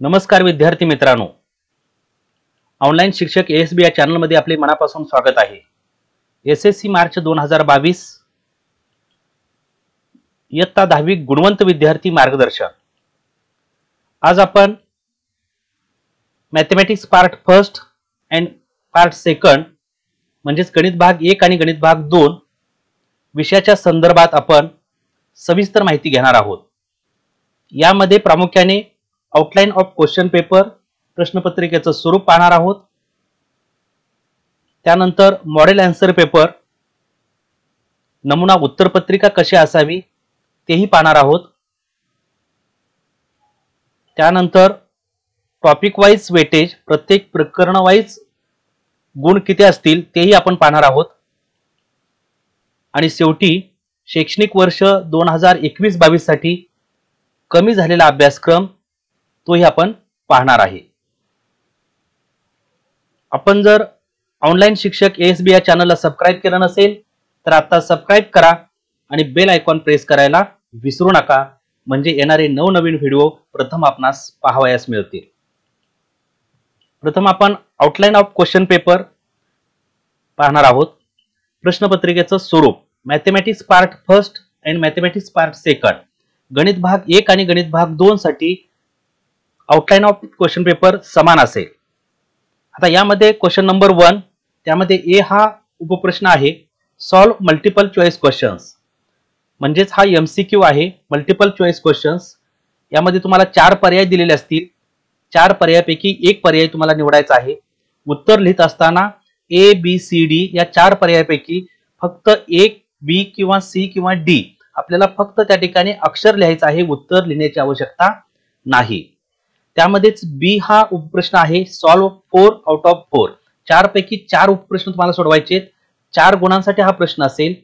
नमस्कार विद्यार्थी मित्रांनो, ऑनलाईन शिक्षक एएसबी या चॅनलमध्ये आपले मनापासून स्वागत आहे। एसएससी मार्च 2022 इयत्ता 10वी गुणवंत विद्यार्थी मार्गदर्शन। आज आपण mathematics part first and part second म्हणजेच गणित भाग 1 आणि गणित भाग 2 विषयाच्या संदर्भात आपण सविस्तर माहिती घेणार आहोत। यामध्ये प्रामुख्याने आउटलाइन ऑफ क्वेश्चन पेपर प्रश्नपत्रिकेचं स्वरूप पाहणार आहोत। त्यानंतर मॉडेल आन्सर पेपर नमुना उत्तरपत्रिका कशी असावी तेही पाहणार आहोत। त्यानंतर टॉपिक वाइज वेटेज प्रत्येक प्रकरण वाइज गुण किती असतील तेही आपण पाहणार आहोत। आणि शेवटी शैक्षणिक वर्ष 2021-22 साठी कमी झालेला अभ्यासक्रम तोही आपण पाहणार आहे। आपण जर ऑनलाईन शिक्षक एएसबी या चॅनलला सबस्क्राइब केलं नसेल तर आता सबस्क्राइब करा आणि बेल आयकॉन प्रेस करायला विसरू नका, म्हणजे येणारे नवनवीन व्हिडिओ प्रथम आपणास पाहावयास मिळतील। प्रथम आपण आउटलाइन ऑफ क्वेश्चन पेपर पाहणार आहोत। प्रश्नपत्रिकेचं स्वरूप mathematics part first and mathematics part second गणित भाग 1 आणि गणित भाग 2 साठी आउटलाइन ऑफ क्वेश्चन पेपर समान असेल। आता यामध्ये क्वेश्चन नंबर 1 त्यामध्ये ए हा उपप्रश्न आहे, सॉल्व मल्टिपल चॉइस क्वेश्चन्स, म्हणजेच हा एमसीक्यू आहे, मल्टिपल चॉइस क्वेश्चन्स। यामध्ये तुम्हाला 4 पर्याय दिलेले असतील, 4 पर्यायापैकी एक पर्याय तुम्हाला निवडायचा आहे। उत्तर लिहित असताना ए बी सी डी या 4 पर्यायापैकी फक्त एक बी किंवा सी किंवा डी आपल्याला फक्त त्या ठिकाणी अक्षर लिहायचं आहे, उत्तर लिहिण्याची आवश्यकता नाही। त्यामध्येच बी हा उपप्रश्न आहे, सॉल्व 4 आउट ऑफ 4, 4 पैकी 4 उपप्रश्न तुम्हाला सोडवायचे, 4 गुणांसाठी हा प्रश्न असेल,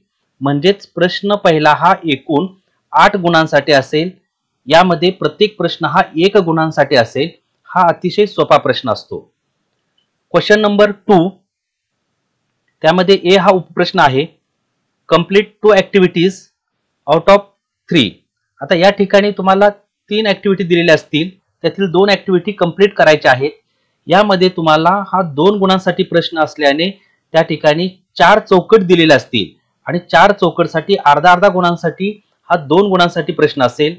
म्हणजेच प्रश्न पहिला हा एकूण 8 गुणांसाठी असेल। यामध्ये प्रत्येक प्रश्न हा 1 गुणांसाठी असेल। हा अतिशय सोपा प्रश्न असतो। क्वेश्चन नंबर 2 त्यामध्ये ए हा उपप्रश्न आहे, कंप्लीट 2 ऍक्टिव्हिटीज आउट ऑफ 3। आता या ठिकाणी तुम्हाला 3 ऍक्टिव्हिटी दिलेल्या असतील, त्यातील 2 ऍक्टिव्हिटी कंप्लीट करायच्या आहेत। यामध्ये तुम्हाला हा 2 गुणांसाठी प्रश्न असल्याने त्या ठिकाणी 4 चौकट दिलेले असतील आणि 4 चौकटसाठी अर्धा गुणांसाठी हा 2 गुणांसाठी प्रश्न असेल।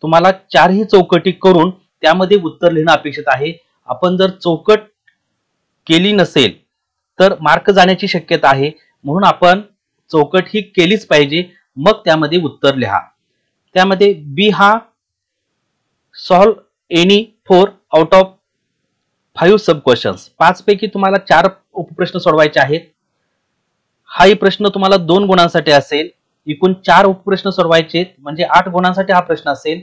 तुम्हाला 4ही चौकटी करून त्यामध्ये उत्तर लिहिणं अपेक्षित आहे। आपण जर चौकट केली नसेल तर मार्क जाण्याची शक्यता आहे, म्हणून आपण चौकट ही केलीच पाहिजे, मग त्यामध्ये उत्तर लिहा। त्यामध्ये बी हा solve any 4 out of 5 sub questions, 5 पैकी तुम्हाला 4 उपप्रश्न सोडवायचे आहेत। हाही प्रश्न तुम्हाला 2 गुणांसाठी असेल, एकूण 4 उपप्रश्न सोडवायचे, म्हणजे 8 गुणांसाठी हा प्रश्न असेल।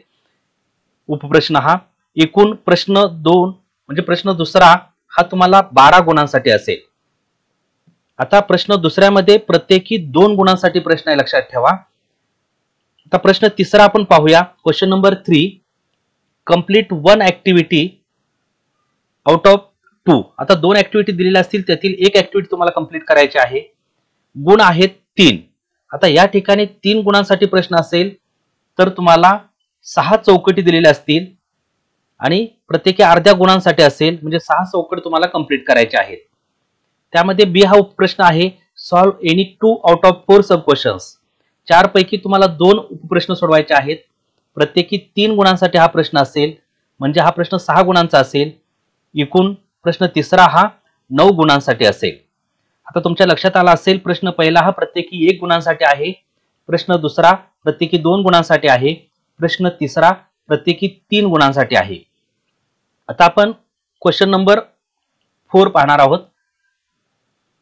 उपप्रश्न हा एकूण प्रश्न 2 म्हणजे प्रश्न दुसरा हा तुम्हाला 12 गुणांसाठी असेल। आता प्रश्न दुसऱ्यामध्ये प्रत्येकी 2 गुणांसाठी प्रश्न आहे, लक्षात ठेवा। आता प्रश्न तिसरा आपण पाहूया, question number 3 complete 1 activity out of 2। आता 2 ऍक्टिव्हिटी दिलेल्या असतील, त्यातील एक ऍक्टिव्हिटी तुम्हाला कंप्लीट करायची आहे। गुण आहेत 3। आता या ठिकाणी 3 गुणांसाठी प्रश्न असेल तर तुम्हाला 6 चौकटी दिलेल्या असतील आणि प्रत्येकी अर्ध्या गुणांसाठी असेल, म्हणजे 6 चौकट तुम्हाला कंप्लीट करायचे आहेत। त्यामध्ये बी हा उपप्रश्न आहे, solve any 2 out of 4 sub questions, 4 पैकी तुम्हाला 2 उपप्रश्न सोडवायचे आहेत। प्रत्येकी 3 गुणांसाठी हा प्रश्न असेल, म्हणजे हा प्रश्न 6 गुणांचा असेल। एकूण प्रश्न तिसरा हा 9 गुणांसाठी असेल। आता तुमच्या लक्षात आला असेल, प्रश्न पहिला हा प्रत्येकी 1 गुणांसाठी आहे, प्रश्न दुसरा प्रत्येकी 2 गुणांसाठी आहे, प्रश्न तिसरा प्रत्येकी 3 गुणांसाठी आहे। आता आपण क्वेश्चन नंबर 4 पाहणार आहोत।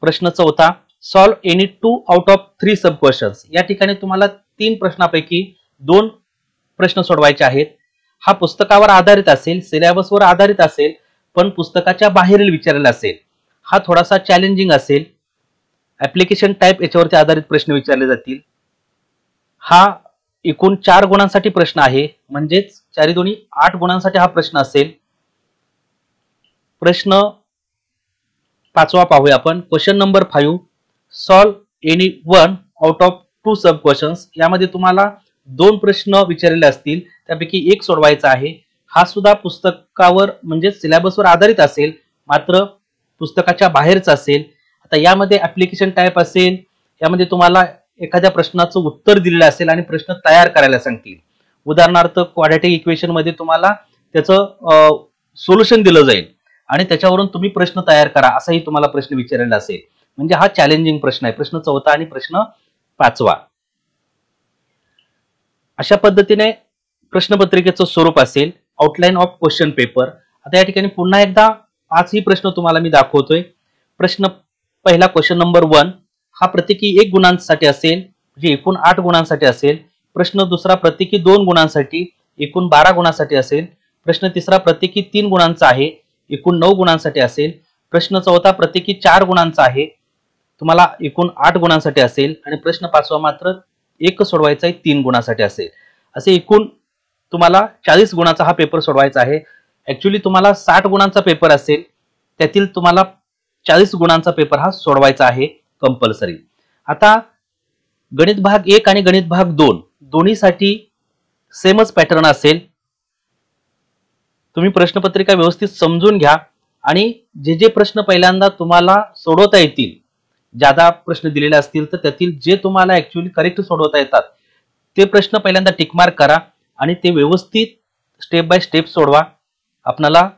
प्रश्न चौथा, solve any 2 out of 3 sub questions. या ठिकाणी तुम्हाला 3 प्रश्नापैकी 2 प्रश्न सोडवायचे आहेत। हा पुस्तकावर आधारित असेल, सिलेबसवर आधारित असेल, पण पुस्तकाच्या बाहेरील विचारलेला असेल। हा थोडासा चॅलेंजिंग असेल, ऍप्लिकेशन टाइप याच्यावरती आधारित प्रश्न विचारले जातील। हा एकूण 4 गुणांसाठी प्रश्न आहे, म्हणजेच 4 दोन्ही 8 गुणांसाठी हा प्रश्न असेल। प्रश्न 5वा पाहूया आपण, question number 5 solve any 1 out of 2 sub questions. यामध्ये तुम्हाला 2 प्रश्न विचारलेले असतील, त्यापैकी एक सोडवायचा आहे। हा सुद्धा पुस्तकावर म्हणजे सिलेबसवर आधारित असेल, मात्र पुस्तकाच्या बाहेरच असेल. आता यामध्ये ऍप्लिकेशन टाईप असेल, यामध्ये तुम्हाला एखाद्या प्रश्नाचं उत्तर दिलेलं असेल आणि प्रश्न तयार करायला सांगतील. उदाहरणार्थ क्वाड्रॅटिक इक्वेशन मध्ये तुम्हाला त्याचं सोल्युशन दिलं जाईल आणि त्याच्यावरून तुम्ही प्रश्न तयार करा असाही तुम्हाला प्रश्न विचारलेला असेल. म्हणजे हा चॅलेंजिंग प्रश्न आहे, प्रश्न 4 आणि प्रश्न 5. अशा पद्धतीने प्रश्नपत्रिकेचं स्वरूप असेल. Outline of question paper. आता या ठिकाणी पुन्हा एकदा 5 ही प्रश्न तुम्हाला मी दाखवतोय. प्रश्न पहिला क्वेश्चन नंबर 1 हा प्रत्येकी 1 गुणांसाठी असेल, म्हणजे एकूण 8 गुणांसाठी असेल. प्रश्न दुसरा प्रत्येकी 2 गुणांसाठी, एकूण 12 गुणांसाठी असेल. प्रश्न तिसरा प्रत्येकी 3 गुणांचा आहे, एकूण 9 गुणांसाठी असेल. प्रश्न चौथा प्रत्येकी 4 गुणांचा आहे, तुम्हाला एकूण 8 गुणांसाठी असेल. आणि प्रश्न 5वा मात्र एक सोडवायचा आहे, 3 गुणांसाठी असेल. असे एकूण तुम्हाला 40 गुणाचा हा पेपर सोडवायचा आहे. ऍक्च्युली तुम्हाला 60 गुणांचा पेपर असेल, त्यातील तुम्हाला 40 गुणांचा पेपर हा सोडवायचा आहे कंपल्सरी. आता गणित भाग 1 आणि गणित भाग 2 दोन्हीसाठी सेमच पॅटर्न असेल. तुम्ही प्रश्नपत्रिका व्यवस्थित समजून घ्या आणि जे जे प्रश्न पहिल्यांदा तुम्हाला सोडवता येतील, ज्यादा प्रश्न दिलेले असतील तर त्यातील जे तुम्हाला ऍक्च्युअली करेक्ट सोडवता येतात ते प्रश्न पहिल्यांदा टिकमार्क करा आणि ते व्यवस्थित स्टेप बाय स्टेप सोडवा. आपल्याला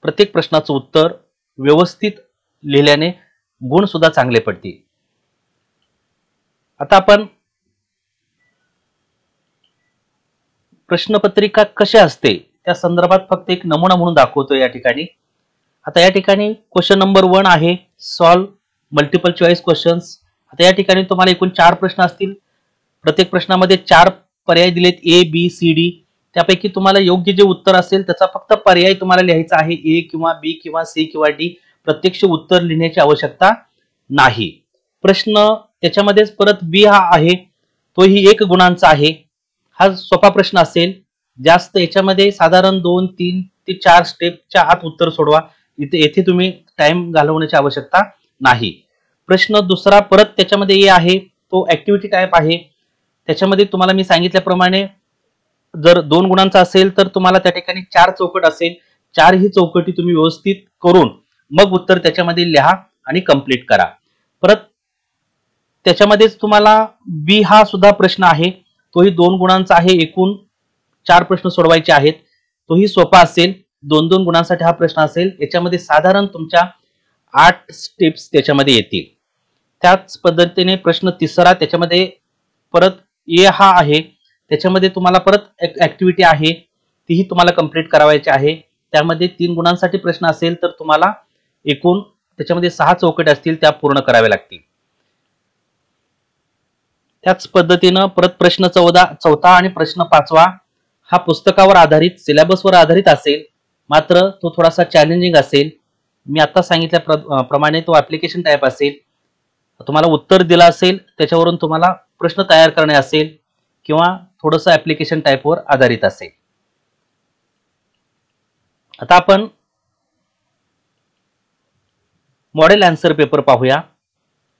प्रत्येक प्रश्नाचं उत्तर व्यवस्थित लिहिल्याने गुण सुद्धा चांगले पडतील. आता आपण प्रश्नपत्रिका कशी असते त्या संदर्भात फक्त एक नमुना म्हणून दाखवतो या ठिकाणी. आता या ठिकाणी क्वेश्चन नंबर 1 आहे सॉल्व मल्टिपल चॉईस क्वेश्चन्स. आता या ठिकाणी तुम्हाला एकूण 4 प्रश्न असतील. प्रत्येक प्रश्नामध्ये 4 पर्याय दिलेत, ए बी सी डी. त्यापैकी तुम्हाला योग्य जे उत्तर असेल त्याचा फक्त पर्याय तुम्हाला लिहायचा आहे, ए किंवा बी किंवा सी किंवा डी. प्रत्यक्ष उत्तर लिहिण्याची आवश्यकता नाही. प्रश्न त्याच्यामध्येच परत बी हा आहे, तोही 1 गुणांचा आहे. हा सोपा प्रश्न असेल. जास्त याच्यामध्ये साधारण 2, 3 ते 4 स्टेपच्या आत उत्तर सोडवा. येथे तुम्ही टाइम घालवण्याची आवश्यकता नाही. प्रश्न दुसरा परत त्याच्यामध्ये ए आहे, तो ऍक्टिव्हिटी टाइप आहे. त्याच्यामध्ये तुम्हाला मी सांगितल्याप्रमाणे जर 2 गुणांचा असेल तर तुम्हाला त्या ठिकाणी 4 चौकट असेल. 4 ही चौकटी तुम्ही व्यवस्थित करून मग उत्तर त्याच्यामध्ये लिहा आणि कंप्लीट करा. परत त्याच्यामध्येच तुम्हाला बी हा सुद्धा प्रश्न आहे, तोही 2 गुणांचा आहे. एकूण 4 प्रश्न सोडवायचे आहेत. तोही सोपा असेल. 2-2 गुणांसाठी हा प्रश्न असेल. याच्यामध्ये साधारण तुमच्या 8 स्टेप्स त्याच्यामध्ये येतील. त्याच पद्धतीने प्रश्न तिसरा त्याच्यामध्ये परत ए हा आहे, त्याच्यामध्ये तुम्हाला परत एक ऍक्टिव्हिटी आहे, तीही तुम्हाला कंप्लीट करावायची आहे. त्यामध्ये 3 गुणांसाठी प्रश्न असेल तर तुम्हाला एकूण त्याच्यामध्ये 6 चौकट असतील, त्या पूर्ण कराव्या लागतील. त्याच पद्धतीनं परत प्रश्न 14 आणि प्रश्न 5 हा पुस्तकावर आधारित सिलेबसवर आधारित असेल, मात्र तो थोडासा चॅलेंजिंग असेल. मी आता सांगितल्याप्रमाणे तो ऍप्लिकेशन टाईप असेल. तुम्हाला उत्तर दिलं असेल, त्याच्यावरून तुम्हाला प्रश्न तयार करणे असेल किंवा थोडंसं ऍप्लिकेशन टाईपवर आधारित असेल. आता आपण मॉडेल आन्सर पेपर पाहूया.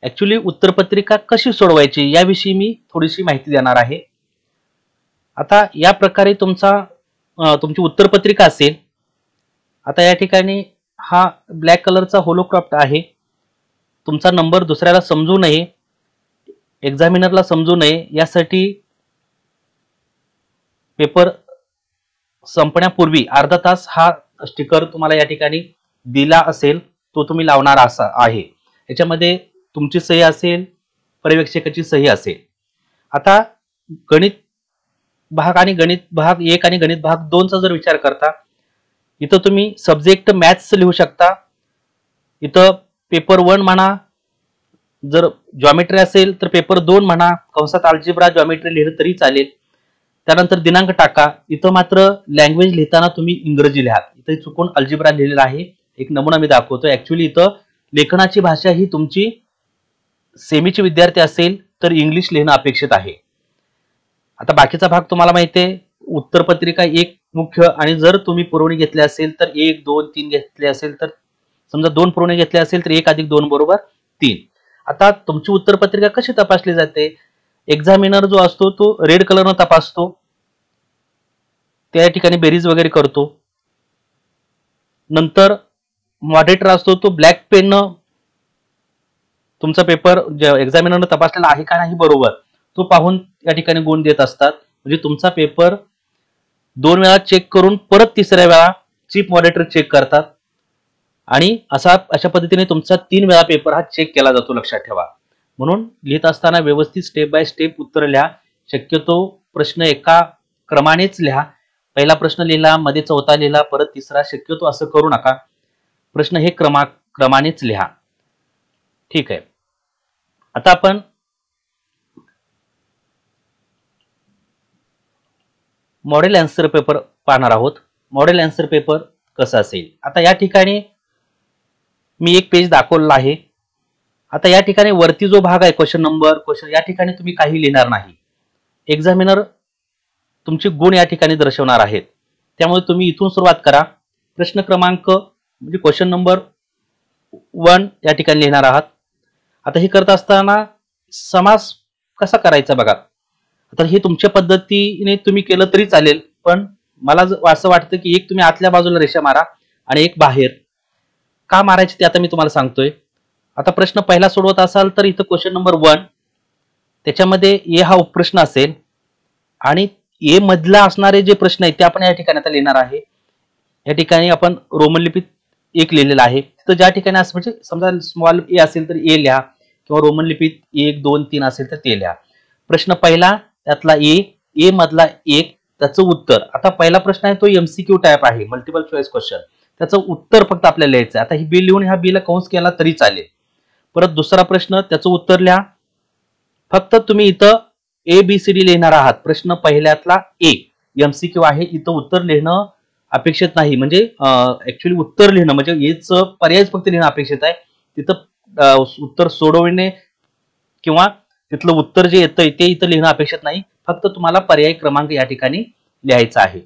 ऍक्च्युली उत्तरपत्रिका कशी सोडवायची याविषयी मी थोडीशी माहिती देणार आहे. आता या प्रकारे तुमची उत्तरपत्रिका असेल. आता या ठिकाणी हा ब्लॅक कलरचा होलोक्रॉप्ट आहे. तुमचा नंबर दुसऱ्याला समजू नये, एक्झामिनरला समजू नये यासाठी पेपर संपण्यापूर्वी अर्धा तास हा स्टिकर तुम्हाला या ठिकाणी दिला असेल, तो तुम्ही लावणार आहे. याच्यामध्ये तुमची सही असेल, पर्यवेक्षकाची सही असेल. आता गणित भाग आणि गणित भाग 1 आणि गणित भाग 2 चा जर विचार करता, इथं तुम्ही सब्जेक्ट मॅथ्स लिहू शकता. इथं पेपर 1 म्हणा, जर जॉमेट्री असेल तर पेपर 2 म्हणा, कंसात अल्जेब्रा जॉमेट्री लिहिलं तरी चालेल. त्यानंतर दिनांक टाका. इथं मात्र लँग्वेज लिहिताना तुम्ही इंग्रजी लिहा. इथं चुकून अल्जेब्रा लिहिलेला आहे, एक नमुना मी दाखवतो. ऍक्च्युली इथं लेखनाची भाषा ही तुमची सेमीचे विद्यार्थी असेल तर इंग्लिश लिहिणं अपेक्षित आहे. आता बाकीचा भाग तुम्हाला माहिती आहे, उत्तरपत्रिका 1 मुख्य, आणि जर तुम्ही पुरवणी घेतली असेल तर 1, 2, 3 घेतले असेल तर, समजा 2 पुरवणी घेतले असेल तर 1 + 2 = 3. आता तुमची उत्तरपत्रिका कशी तपासली जाते? एक्झामिनर जो असतो तो रेड कलरनं तपासतो. त्या ठिकाणी बेरीज वगैरे करतो. नंतर मॉडरेटर असतो तो ब्लॅक पेननं तुमचा पेपर एक्झामिनरनं तपासलेला आहे का नाही बरोबर तो पाहून या ठिकाणी गुण देत असतात. म्हणजे तुमचा पेपर 2 वेळा चेक करून परत 3ऱ्या वेळा चीफ मॉडरेटर चेक करतात आणि अशा पद्धतीने तुमचा 3 वेळा पेपर हा चेक केला जातो, लक्षात ठेवा. म्हणून लिहित असताना व्यवस्थित स्टेप बाय स्टेप उत्तर लिहा. शक्यतो प्रश्न एका क्रमानेच लिहा. पहिला प्रश्न लिहिला, मध्ये चौथा लिहिला, परत तिसरा. शक्यतो असं करू नका. प्रश्न हे क्रमानेच लिहा. ठीक आहे. आता आपण मॉडेल आन्सर पेपर पाहणार आहोत. मॉडेल आन्सर पेपर कसा असेल. आता या ठिकाणी मी एक पेज दाखवलेला आहे. आता या ठिकाणी वरती जो भाग आहे क्वेश्चन नंबर या ठिकाणी तुम्ही काही लिहिणार नाही. एक्झामिनर तुमचे गुण या ठिकाणी दर्शवणार आहेत. त्यामुळे तुम्ही इथून सुरुवात करा. प्रश्न क्रमांक म्हणजे क्वेश्चन नंबर 1 या ठिकाणी लिहिणार आहात. आता हे करत असताना समास कसा करायचा बघा. आता हे तुमच्या पद्धतीने तुम्ही केलं तरी चालेल, पण मला असं वाटतं की एक तुम्ही आतल्या बाजूला रेषा मारा आणि एक बाहेर. का मारायची ते आता मी तुम्हाला सांगतोय. आता प्रश्न पहिला सोडवत असाल तर इथं क्वेश्चन नंबर 1 त्याच्यामध्ये ए हा उपप्रश्न असेल आणि ए मधला असणारे जे प्रश्न आहेत ते आपण या ठिकाणी आता लिहिणार आहे. या ठिकाणी आपण रोमन लिपीत 1 लिहिलेला आहे. तिथं ज्या ठिकाणी असं म्हणजे समजा स्मॉल ए असेल तर ए लिहा किंवा रोमन लिपीत 1 2 3 असेल तर ते लिहा. प्रश्न पहिला त्यातला ए मधला 1 त्याचं उत्तर. आता पहिला प्रश्न आहे तो एमसीक्यू टाईप आहे, मल्टिपल चॉईस क्वेश्चन. त्याचं उत्तर फक्त आपल्याला लिहायचं आहे. आता ही बी लिहून ह्या बीला कंस केला तरी चालेल. परत दुसरा प्रश्न त्याचं उत्तर लिहा. फक्त तुम्ही इथं ABCD लिहिणार आहात. प्रश्न पहिल्यातला ए एमसीक्यू आहे, इथं उत्तर लिहिणं अपेक्षित नाही. म्हणजे ऍक्च्युअली उत्तर लिहिणं म्हणजे एच पर्याय फक्त लिहिणं अपेक्षित आहे. तिथं उत्तर सोडवणे किंवा तिथलं उत्तर जे येतं ते इथं लिहिणं अपेक्षित नाही. फक्त तुम्हाला पर्याय क्रमांक या ठिकाणी लिहायचा आहे.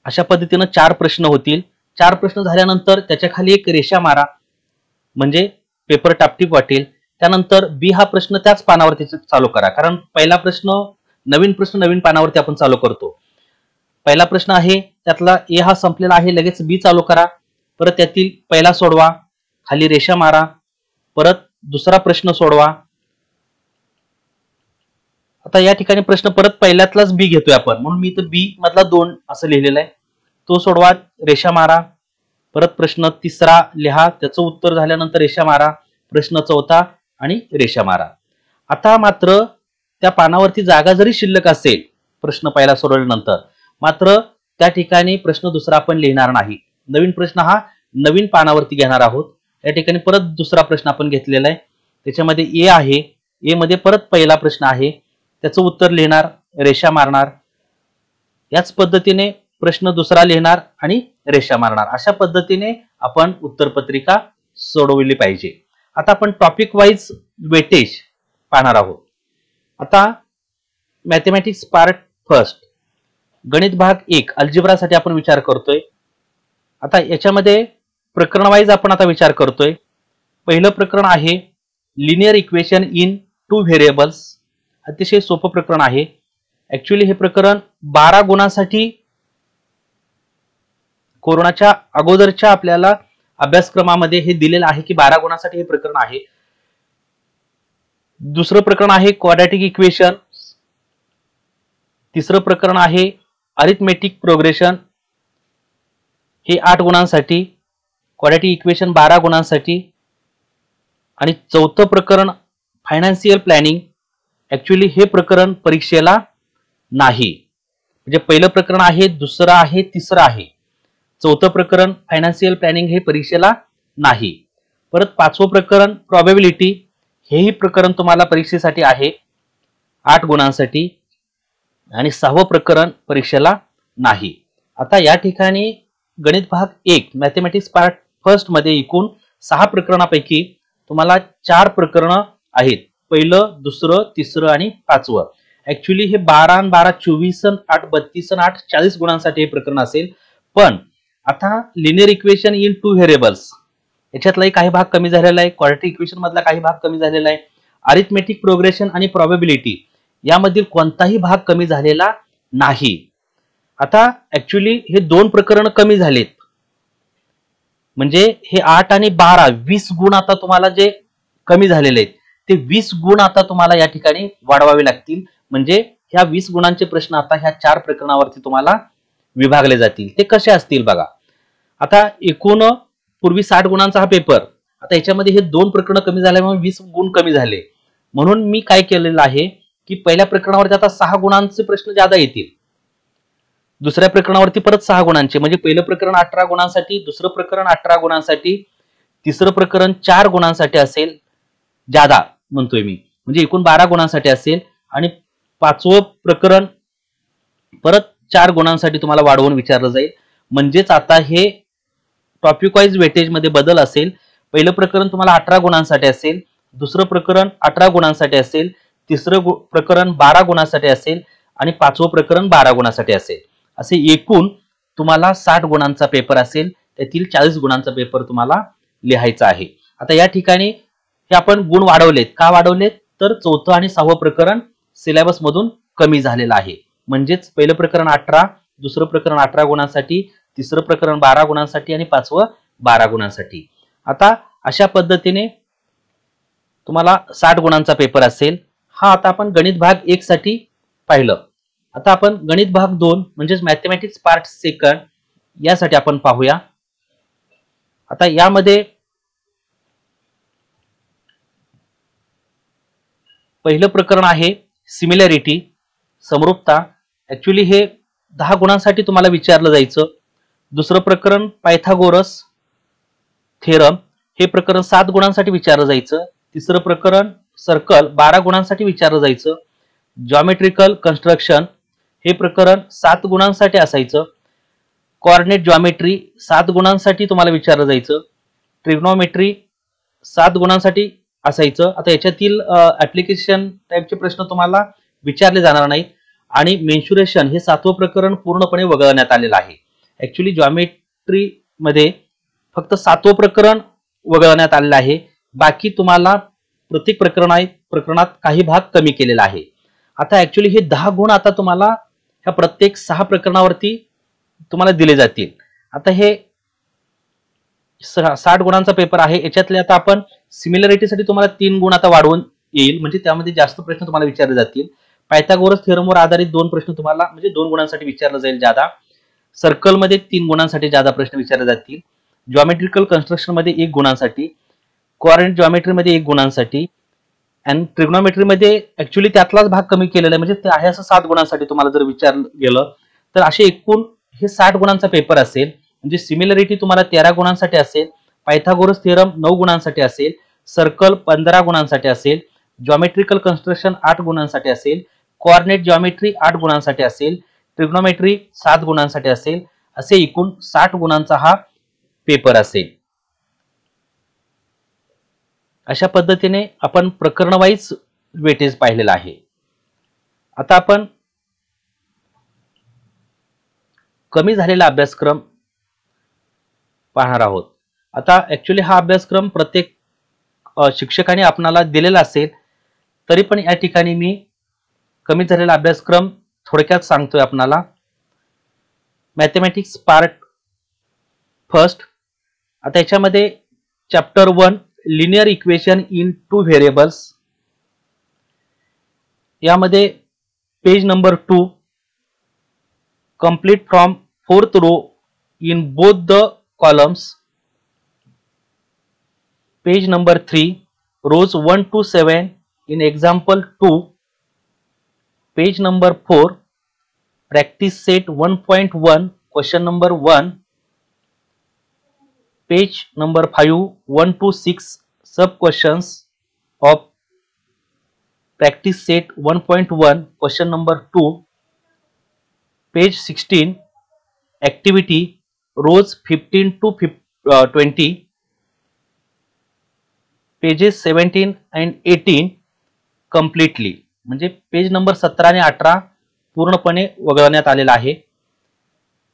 अशा पद्धतीनं 4 प्रश्न होतील. 4 प्रश्न झाल्यानंतर त्याच्या खाली एक रेषा मारा म्हणजे पेपर टापटीप वाटेल. त्यानंतर बी हा प्रश्न त्याच पानावरती चालू करा, कारण पहिला प्रश्न नवीन पानावरती आपण चालू करतो. पहिला प्रश्न आहे त्यातला ए हा संपलेला आहे, लगेच बी चालू करा. परत त्यातील पहिला सोडवा, खाली रेषा मारा, परत दुसरा प्रश्न सोडवा. आता या ठिकाणी प्रश्न परत पहिल्यातलाच बी घेतोय आपण, म्हणून मी इथं बी मधला 2 असं लिहिलेलं आहे. तो सोडवा, रेषा मारा. परत प्रश्न तिसरा लिहा, त्याचं उत्तर झाल्यानंतर रेषा मारा. प्रश्न चौथा आणि रेषा मारा. आता मात्र त्या पानावरती जागा जरी शिल्लक असेल प्रश्न पहिला सोडवल्यानंतर, मात्र त्या ठिकाणी प्रश्न दुसरा आपण लिहिणार नाही. नवीन प्रश्न हा नवीन पानावरती घेणार आहोत. या ठिकाणी परत दुसरा प्रश्न आपण घेतलेला आहे. त्याच्यामध्ये ए आहे, ए मध्ये परत पहिला प्रश्न आहे, त्याचं उत्तर लिहिणार, रेषा मारणार. याच पद्धतीने प्रश्न दुसरा लिहिणार आणि रेषा मारणार. अशा पद्धतीने आपण उत्तरपत्रिका सोडवली पाहिजे. आता आपण टॉपिक वाईज वेटेज पाहणार आहोत. आता मॅथमॅटिक्स पार्ट फर्स्ट गणित भाग 1 अल्जेब्रासाठी आपण विचार करतोय. आता याच्यामध्ये प्रकरण वाईज आपण आता विचार करतोय. पहिलं प्रकरण आहे लिनियर इक्वेशन इन 2 व्हेरिएबल्स. अतिशय सोपं प्रकरण आहे. ऍक्च्युअली हे प्रकरण 12 गुणांसाठी कोरोनाच्या अगोदरच्या आपल्याला अभ्यासक्रमामध्ये हे दिलेलं आहे की 12 गुणांसाठी हे प्रकरण आहे. दुसरं प्रकरण आहे क्वाड्रॅटिक इक्वेशन. तिसरं प्रकरण आहे अरिथमेटिक प्रोग्रेशन, हे 8 गुणांसाठी. क्वाड्रॅटिक इक्वेशन 12 गुणांसाठी. आणि चौथं प्रकरण फायनान्शियल प्लॅनिंग. ऍक्च्युअली हे प्रकरण परीक्षेला नाही. म्हणजे पहिलं प्रकरण आहे, दुसरं आहे, तिसरं आहे. चौथं प्रकरण फायनान्शियल प्लॅनिंग हे परीक्षेला नाही. परत 5वं प्रकरण प्रोबॅबिलिटी, हेही प्रकरण तुम्हाला परीक्षेसाठी आहे 8 गुणांसाठी. आणि 6वं प्रकरण परीक्षेला नाही. आता या ठिकाणी गणित भाग 1 मॅथमॅटिक्स पार्ट फर्स्ट मध्ये एकूण 6 प्रकरणापैकी तुम्हाला 4 प्रकरणं आहेत. पहिलं, दुसरं, तिसरं आणि 5वं. ऍक्च्युअली हे 12 आणि 12 24 आणि 8 32 आणि 8 40 गुणांसाठी हे प्रकरण असेल. पण आता लिनियर इक्वेशन इन 2 व्हेरिएबल्स याच्यातलाही काही भाग कमी झालेला आहे. क्वाड्रॅटिक इक्वेशन मधला काही भाग कमी झालेला आहे. अरिथमेटिक प्रोग्रेशन आणि प्रोबॅबिलिटी यामधील कोणताही भाग कमी झालेला नाही. आता ऍक्च्युली हे 2 प्रकरण कमी झालेत, म्हणजे हे 8 आणि 12 20 गुण आता तुम्हाला जे कमी झालेले आहेत ते 20 गुण आता तुम्हाला या ठिकाणी वाढवावे लागतील. म्हणजे ह्या 20 गुणांचे प्रश्न आता ह्या 4 प्रकरणावरती तुम्हाला विभागले जातील. ते कसे असतील बघा. आता एकूण पूर्वी 60 गुणांचा हा पेपर, आता याच्यामध्ये हे 2 प्रकरण कमी झाल्यामुळे 20 गुण कमी झाले. म्हणून मी काय केलेलं आहे की पहिल्या प्रकरणावरती आता 6 गुणांचे प्रश्न जादा येतील, दुसऱ्या प्रकरणावरती परत 6 गुणांचे, म्हणजे पहिलं प्रकरण 18 गुणांसाठी, दुसरं प्रकरण 18 गुणांसाठी, तिसरं प्रकरण 4 गुणांसाठी असेल जादा म्हणतोय मी, म्हणजे एकूण 12 गुणांसाठी असेल, आणि 5वं प्रकरण परत 4 गुणांसाठी तुम्हाला वाढवून विचारलं जाईल. म्हणजेच आता हे टॉपिक वाईज वेटेज मध्ये बदल असेल. पहिलं प्रकरण तुम्हाला 18 गुणांसाठी असेल, दुसरं प्रकरण 18 गुणांसाठी असेल, तिसरं प्रकरण 12 गुणांसाठी असेल, आणि 5वं प्रकरण 12 गुणांसाठी असेल. असे एकूण तुम्हाला 60 गुणांचा पेपर असेल, त्यातील 40 गुणांचा पेपर तुम्हाला लिहायचा आहे. आता या ठिकाणी हे आपण गुण वाढवलेत. का वाढवलेत? तर 4थं आणि 6वं प्रकरण सिलेबस मधून कमी झालेलं आहे. म्हणजेच पहिलं प्रकरण 18, दुसरं प्रकरण 18 गुणांसाठी, तिसरं प्रकरण 12 गुणांसाठी, आणि 5वं 12 गुणांसाठी. आता अशा पद्धतीने तुम्हाला 60 गुणांचा पेपर असेल. हा आता आपण गणित भाग 1 साठी पाहिलं. आता आपण गणित भाग 2 म्हणजेच मॅथमॅटिक्स पार्ट सेकंड यासाठी आपण पाहूया. आता यामध्ये पहिलं प्रकरण आहे सिमिलॅरिटी, समरूपता. ऍक्च्युली हे 10 गुणांसाठी तुम्हाला विचारलं जायचं. दुसरं प्रकरण पायथागोरस थेरम, हे प्रकरण 7 गुणांसाठी विचारलं जायचं. तिसरं प्रकरण सर्कल 12 गुणांसाठी विचारलं जायचं. जॉमेट्रिकल कन्स्ट्रक्शन हे प्रकरण 7 गुणांसाठी असायचं. कोऑर्डिनेट जॉमेट्री 7 गुणांसाठी तुम्हाला विचारलं जायचं. ट्रिग्नोमेट्री 7 गुणांसाठी असायचं. आता याच्यातील ऍप्लिकेशन टाइपचे प्रश्न तुम्हाला विचारले जाणार नाहीत. आणि मेन्शुरेशन हे 7वं प्रकरण पूर्णपणे वगळण्यात आलेलं आहे. ऍक्च्युली जॉमेट्री मध्ये फक्त 7वं प्रकरण वगळण्यात आलेलं आहे. बाकी तुम्हाला प्रत्येक प्रकरणात काही भाग कमी केलेला आहे. आता ऍक्च्युली हे 10 गुण आता तुम्हाला ह्या प्रत्येक 6 प्रकरणावरती तुम्हाला दिले जातील. आता हे 60 गुणांचा पेपर आहे. याच्यातले आता आपण सिमिलॅरिटीसाठी तुम्हाला 3 गुण आता वाढवून येईल, म्हणजे त्यामध्ये जास्त प्रश्न तुम्हाला विचारले जातील. पायथागोरस थेरमवर आधारित 2 प्रश्न तुम्हाला म्हणजे 2 गुणांसाठी विचारलं जाईल जादा. सर्कल मध्ये 3 गुणांसाठी जादा प्रश्न विचारले जातील. जॉमेट्रिकल कन्स्ट्रक्शन मध्ये 1 गुणांसाठी, कोऑर्डिनेट जॉमेट्री मध्ये 1 गुणांसाठी, आणि ट्रिग्नोमेट्री मध्ये ऍक्च्युली त्यातलाच भाग कमी केलेला आहे, म्हणजे ते आहे असं 7 गुणांसाठी तुम्हाला जर विचारलं गेलं तर असे एकूण हे 60 गुणांचा पेपर असेल. म्हणजे सिमिलॅरिटी तुम्हाला 13 गुणांसाठी असेल, पायथागोरस थेरम 9 गुणांसाठी असेल, सर्कल 15 गुणांसाठी असेल, जॉमेट्रिकल कन्स्ट्रक्शन 8 गुणांसाठी असेल, कोऑर्डिनेट जॉमेट्री 8 गुणांसाठी असेल, ट्रिग्नोमेट्री 7 गुणांसाठी असेल. असे एकूण 60 गुणांचा हा पेपर असेल. अशा पद्धतीने आपण प्रकरण वाईज वेटेज पाहिलेलं आहे. आता आपण कमी झालेला अभ्यासक्रम पाहणार आहोत. आता ऍक्च्युली हा अभ्यासक्रम प्रत्येक शिक्षकाने आपणाला दिलेला असेल, तरी पण या ठिकाणी मी कमी झालेला अभ्यासक्रम थोडक्यात सांगतोय आपणाला. Mathematics part first. आता याच्यामध्ये chapter 1 linear equation in 2 variables, यामध्ये page number 2 complete from 4th row in both the columns, page number 3 rows 1 to 7 in example 2, page number 4 practice set 1.1 question number 1, page number 5 1 to 6 sub questions of practice set 1.1 question number 2, page 16 activity rows 15 to 20, pages 17 and 18 completely. म्हणजे page number 17 आणि 18 पूर्णपणे वगळण्यात आलेला आहे.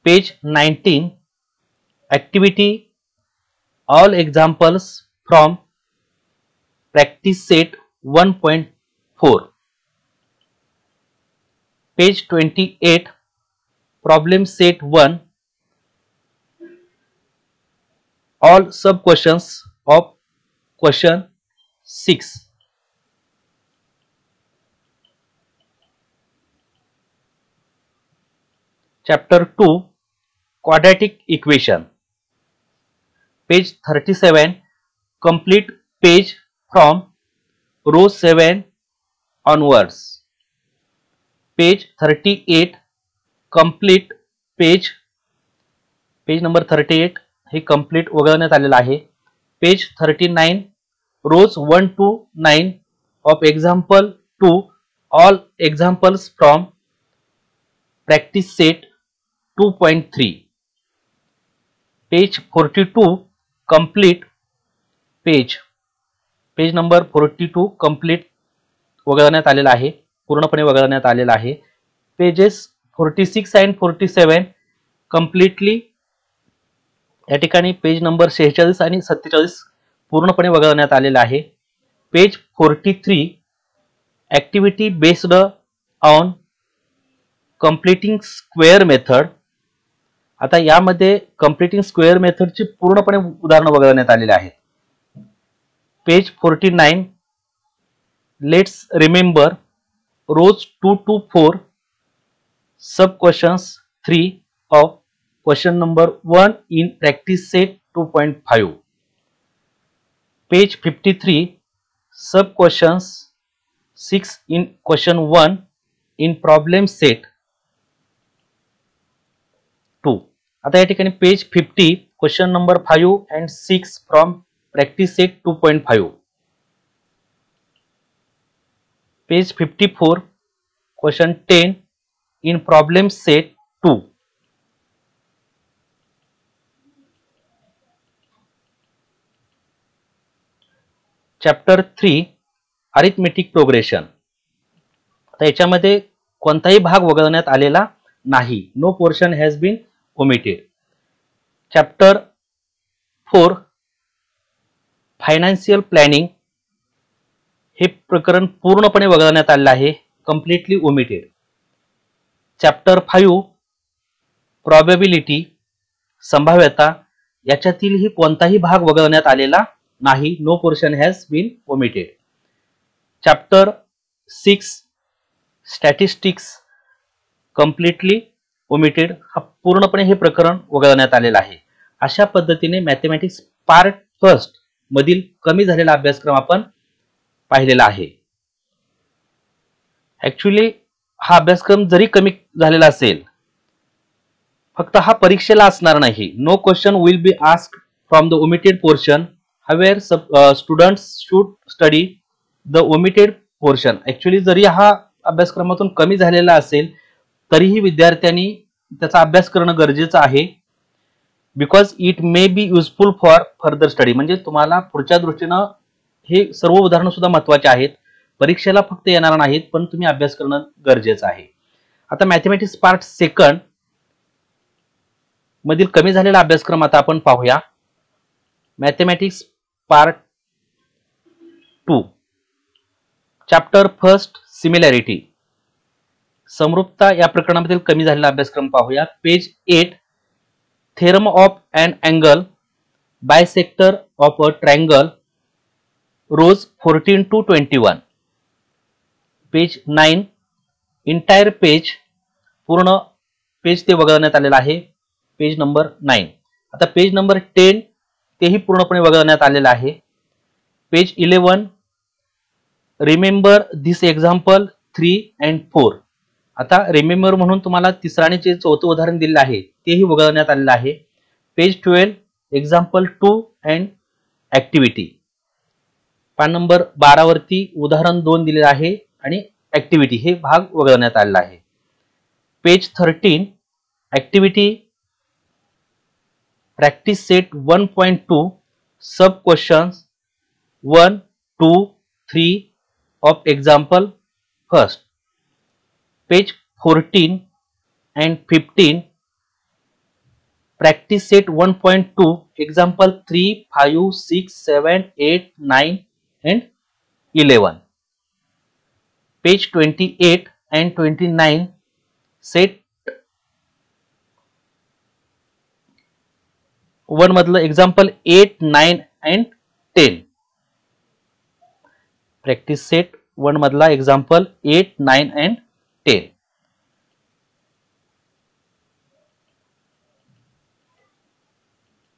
Page 19 activity all examples from practice set 1.4. Page 28, problem set 1, all sub questions of question 6. Chapter 2, quadratic equation. Page 37, complete page from row 7 onwards. Page 38, complete page number 38 हे complete वगळण्यात आलेलं आहे. Page 39, rows 1 to 9 of example 2, all examples from practice set 2.3. Page 42, complete page number 42 complete वगळण्यात आलेला आहे, पूर्णपणे वगळण्यात आलेला आहे. पेजेस 46 and 47 completely या ठिकाणी पेज नंबर 46 आणि 47 पूर्णपणे वगळण्यात आलेला आहे. Page 43, activity based on completing square method. आता यामध्ये कंप्लीटिंग स्क्वेअर मेथडची पूर्णपणे उदाहरणं वगळण्यात आलेली आहेत. Page 49, let's remember rows 2 to 4, sub questions 3 of question number 1 in practice set 2.5. Page 53, sub questions 6 in question 1 in problem set 2. आता या ठिकाणी page 50 question number 5 and 6 from practice set 2.5. Page 54, question 10 in problem set 2. Chapter 3, arithmetic progression. आता याच्यामध्ये कोणताही भाग वगळण्यात आलेला नाही. No portion has been omitted. Chapter 4, financial planning. हे प्रकरण पूर्णपणे वगळण्यात आलेलं आहे, कम्प्लिटली ओमिटेड. चॅप्टर 5, प्रोबॅबिलिटी, संभाव्यता. याच्यातीलही कोणताही भाग वगळण्यात आलेला नाही. No portion has been omitted. Chapter 6, statistics, completely omitted. हा पूर्णपणे हे प्रकरण वगळण्यात आलेलं आहे. अशा पद्धतीने मॅथमॅटिक्स पार्ट फर्स्ट मधील कमी झालेला अभ्यासक्रम आपण पाहिलेला आहे. ऍक्च्युली हा अभ्यासक्रम जरी कमी झालेला असेल, फक्त हा परीक्षेला असणार नाही. No question will be asked from the omitted portion. However students should study the omitted portion. Actually जरी हा अभ्यासक्रमातून कमी झालेला असेल तरीही विद्यार्थ्यांनी त्याचा अभ्यास करणं गरजेचं आहे. Because it may be useful for further study. म्हणजे तुम्हाला पुढच्या दृष्टीनं हे सर्व उदाहरणं सुद्धा महत्वाचे आहेत. परीक्षेला फक्त येणार नाहीत, पण तुम्ही अभ्यास करणं गरजेचं आहे. आता मॅथमॅटिक्स पार्ट सेकंड मधील कमी झालेला अभ्यासक्रम आता आपण पाहूया. Mathematics part 2, chapter first, similarity, समरूपता. या प्रकरणामधील कमी झालेला अभ्यासक्रम पाहूया. Page 8, theorem of an angle, bisector of a triangle, rows 14 to 21. Page 9, entire page, पूर्ण पेज ते वगळण्यात आलेलं आहे. Page number 9. आता पेज नंबर 10 तेही पूर्णपणे वगळण्यात आलेलं आहे. Page 11, remember this example 3 and 4. आता रिमेंबर म्हणून तुम्हाला तिसरं आणि चौथं उदाहरण दिलेलं आहे, तेही वगळण्यात आलेलं आहे. Page 12, example 2 and activity. पान नंबर 12 वरती उदाहरण 2 दिलेलं आहे आणि ऍक्टिव्हिटी हे भाग वगळण्यात आलेला आहे. Page 13, activity practice set 1.2, sub questions 1, 2, 3 of example first. Page 14 and 15, practice set 1.2, example 3, 5, 6, 7, 8, 9 and 11. Page 28 and 29, set 1 मधलं एक्झाम्पल 8, 9 अँड 10. प्रॅक्टिस सेट 1 मधला एक्झाम्पल 8, 9 अँड 10.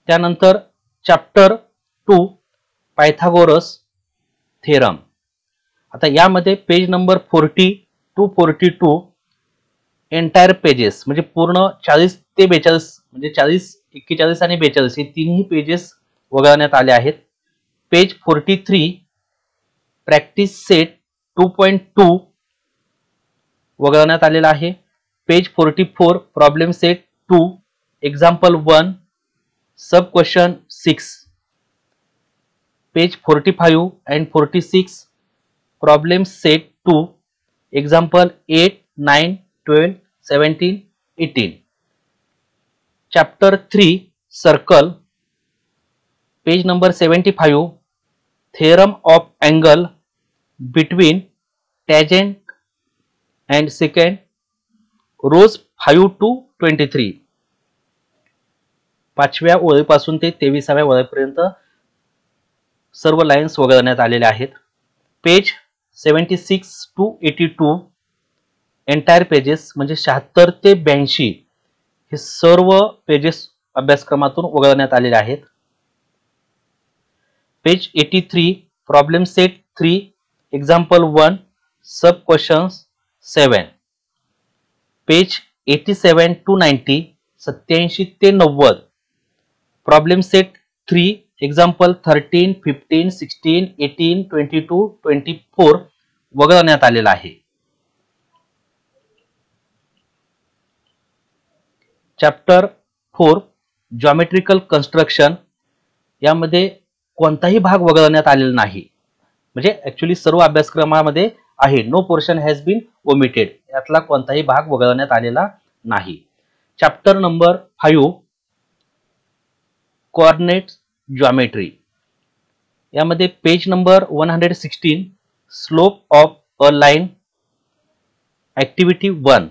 त्यानंतर चॅप्टर 2 पायथागोरस थेरम. आता यामध्ये page number 40 to 42 entire pages म्हणजे पूर्ण 40 ते 42 म्हणजे 40, 41 आणि 42 हे तिन्ही पेजेस वगळण्यात आले आहेत. पेज 43 प्रॅक्टिस सेट 2.2 वगळण्यात आलेला आहे. Page 44 problem set 2 example 1 sub question 6. Page 45 and 46 problem set 2 example 8, 9, 12, 17, 18. Chapter 3 circle page number 75 theorem of angle between tangent and secant rows 5 to 23. पाचव्या ओळीपासून ते 23व्या ओळीपर्यंत सर्व लाईन्स वगळण्यात आलेल्या आहेत. पेज 76 टू 82 एंटायर पेजेस म्हणजे 76 ते 82 हे सर्व पेजेस अभ्यासक्रमातून वगळण्यात आलेले आहेत. Page 83 problem set 3 example 1 sub questions 7. Page 87 to 90 87 ते 90 प्रॉब्लेम सेट 3 एक्झाम्पल 13, 15, 16, 18, 22, 24 वगळण्यात आलेला आहे. चॅप्टर 4 जॉमेट्रिकल कन्स्ट्रक्शन यामध्ये कोणताही भाग वगळण्यात आलेला नाही. म्हणजे ऍक्च्युली सर्व अभ्यासक्रमामध्ये आहे. No portion has been omitted. यातला कोणताही भाग वगळण्यात आलेला नाही. चॅप्टर नंबर 5 कोऑर्डिनेट जॉमेट्री यामध्ये page number 116 slope of a line activity 1.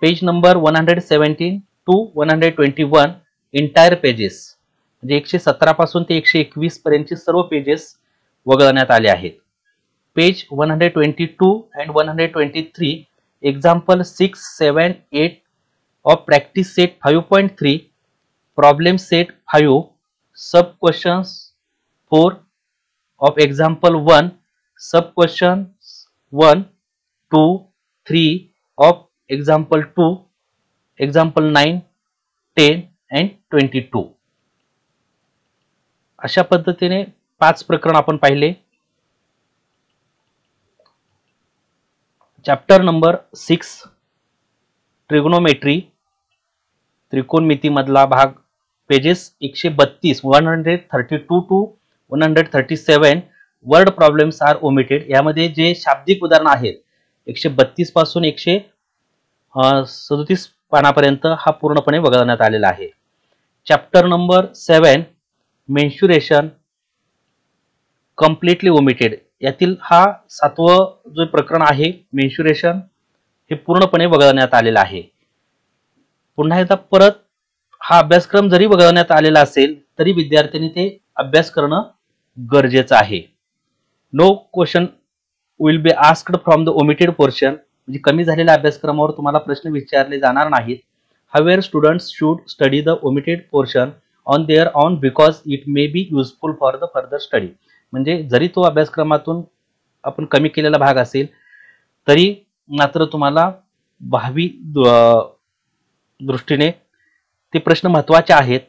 Page number 117 to 121 entire pages म्हणजे 117 पासून ते 121 पर्यंतचे सर्व पेजेस वगळण्यात आले आहेत. Page 122 and 123 example 6, 7, 8 of practice set 5.3 problem set 5 sub questions 4 of example 1 sub question 1, 2, 3 of example 2 example 9, 10 and 22. अशा पद्धतीने 5 प्रकरण आपण पाहिले. चॅप्टर नंबर 6 ट्रिग्नोमेट्री त्रिकोणमिती मधला भाग pages 132 132 to 137 word problems are omitted. यामध्ये जे शाब्दिक उदाहरण आहेत 132 पासून 137 पानापर्यंत हा पूर्णपणे वगळण्यात आलेला आहे. Chapter number 7 mensuration completely omitted. यातील हा 7वं जो प्रकरण आहे मेन्शुरेशन हे पूर्णपणे वगळण्यात आलेला आहे. पुन्हा एकदा परत हा अभ्यासक्रम जरी वगळण्यात आलेला असेल तरी विद्यार्थ्यांनी ते अभ्यास करणं गरजेचं आहे. No question will be asked from the omitted portion म्हणजे कमी झालेल्या अभ्यासक्रमावर तुम्हाला प्रश्न विचारले जाणार नाहीत. However students should study the omitted portion on their own because it may be useful for the further study. म्हणजे जरी तो अभ्यासक्रमातून आपण कमी केलेला भाग असेल तरी मात्र तुम्हाला भावी दृष्टीने ते प्रश्न महत्त्वाचे आहेत.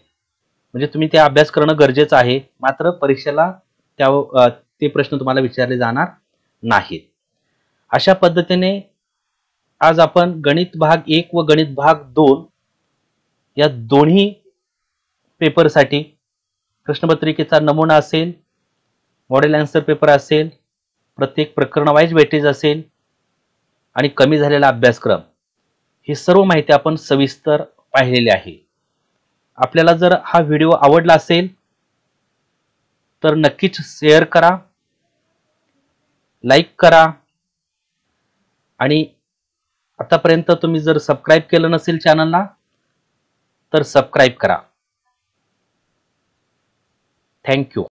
म्हणजे तुम्ही ते अभ्यास करणं गरजेचं आहे. मात्र परीक्षेला ते प्रश्न तुम्हाला विचारले जाणार नाहीत. अशा पद्धतीने आज आपण गणित भाग 1 व गणित भाग 2 या दोन्ही पेपरसाठी प्रश्नपत्रिकेचा नमुना असेल, मॉडेल आन्सर पेपर असेल, प्रत्येक प्रकरण वाईज वेटेज असेल आणि कमी झालेला अभ्यासक्रम ही सर्व माहिती आपण सविस्तर पाहिलेली आहे. आपल्याला जर हा व्हिडिओ आवडला असेल तर नक्कीच शेअर करा, लाईक करा आणि आतापर्यंत तुम्ही जर सबस्क्राईब केलं नसेल चॅनलला तर सबस्क्राईब करा. थँक्यू.